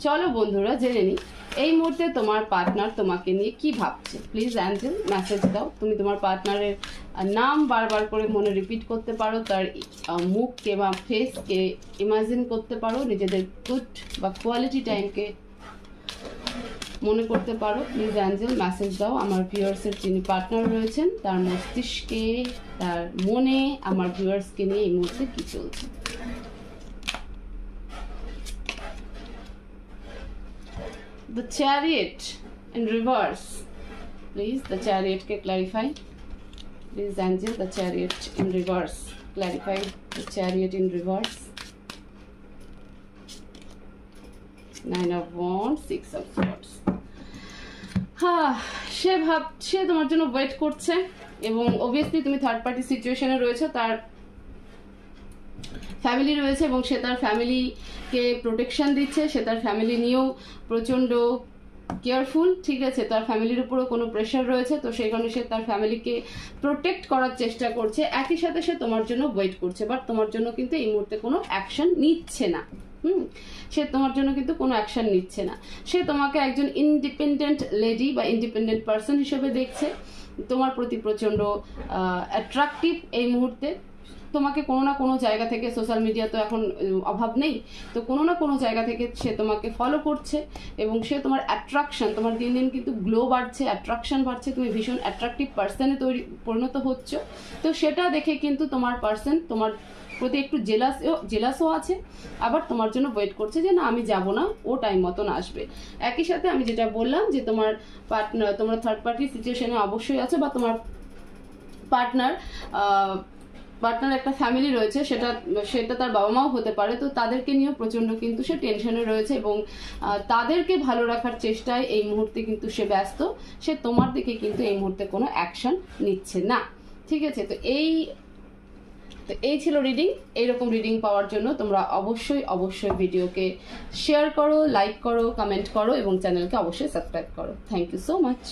চলো বন্ধুরা জেনে নিই এই মুহূর্তে তোমার পার্টনার তোমাকে নিয়ে কি ভাবছে। প্লিজ অ্যাঞ্জেল মেসেজ দাও। তুমি তোমার পার্টনারের নাম বারবার করে মনে রিপিট করতে পারো, তার মুখকে বা ফেসকে ইমাজিন করতে পারো, নিজেদের গুড বা কোয়ালিটি টাইমকে মনে করতে পারো। প্লিজ অ্যাঞ্জেল মেসেজ দাও আমার ভিউয়ার্সের যিনি পার্টনার রয়েছেন তার মস্তিষ্কে, তার মনে আমার ভিউয়ার্সকে নিয়ে এই মুহূর্তে কি চলছে। The Chariot in reverse. Please, the Chariot ke clarify. Please, Angel, the Chariot in reverse. Clarify the Chariot in reverse. 9 of Wands, 6 of Swords. সে তোমার জন্য ওয়েট করছে এবং অবভিয়াসলি তুমি থার্ড পার্টি সিচুয়েশনে রয়েছে, তার ফ্যামিলি রয়েছে এবং সে তার ফ্যামিলিকে প্রোটেকশন দিচ্ছে, সে তার ফ্যামিলি নিয়েও প্রচণ্ড কেয়ারফুল, ঠিক আছে। তার ফ্যামিলির উপরও কোনো প্রেশার রয়েছে, তো সেই কারণে সে তার ফ্যামিলিকে প্রোটেক্ট করার চেষ্টা করছে। একই সাথে সে তোমার জন্য ওয়েট করছে, বাট তোমার জন্য কিন্তু এই মুহূর্তে কোনো অ্যাকশন নিচ্ছে না। সে তোমার জন্য কিন্তু কোনো অ্যাকশন নিচ্ছে না। সে তোমাকে একজন ইন্ডিপেন্ডেন্ট লেডি বা ইন্ডিপেন্ডেন্ট পার্সন হিসেবে দেখছে, তোমার প্রতি প্রচণ্ড অ্যাট্রাকটিভ এই মুহূর্তে। তোমাকে কোনো না কোনো জায়গা থেকে, সোশ্যাল মিডিয়া তো এখন অভাব নেই, তো কোনো না কোনো জায়গা থেকে সে তোমাকে ফলো করছে এবং সে তোমার অ্যাট্রাকশন, তোমার দিন দিন কিন্তু গ্লো বাড়ছে, অ্যাট্রাকশন বাড়ছে, তুমি ভীষণ অ্যাট্রাকটিভ পার্সনে পরিণত হচ্ছ। তো সেটা দেখে কিন্তু তোমার পার্সন তোমার প্রতি একটু জেলাসও আছে, আবার তোমার জন্য ওয়েট করছে যে না আমি যাব না, ও টাইম মতন আসবে। একই সাথে আমি যেটা বললাম যে তোমার পার্টনার, তোমরা থার্ড পার্টি সিচুয়েশনে অবশ্যই আছে, বা তোমার পার্টনার একটা ফ্যামিলি রয়েছে, সেটা তার বাবা মাও হতে পারে, তো তাদেরকে নিয়েও প্রচণ্ড কিন্তু সে টেনশনে রয়েছে এবং তাদেরকে ভালো রাখার চেষ্টায় এই মুহূর্তে কিন্তু সে ব্যস্ত। সে তোমার দিকে কিন্তু এই মুহূর্তে কোনো অ্যাকশন নিচ্ছে না, ঠিক আছে। তো এই ছিল রিডিং। এইরকম রিডিং পাওয়ার জন্য তোমরা অবশ্যই ভিডিওকে শেয়ার করো, লাইক করো, কমেন্ট করো এবং চ্যানেলকে অবশ্যই সাবস্ক্রাইব করো। Thank you so much.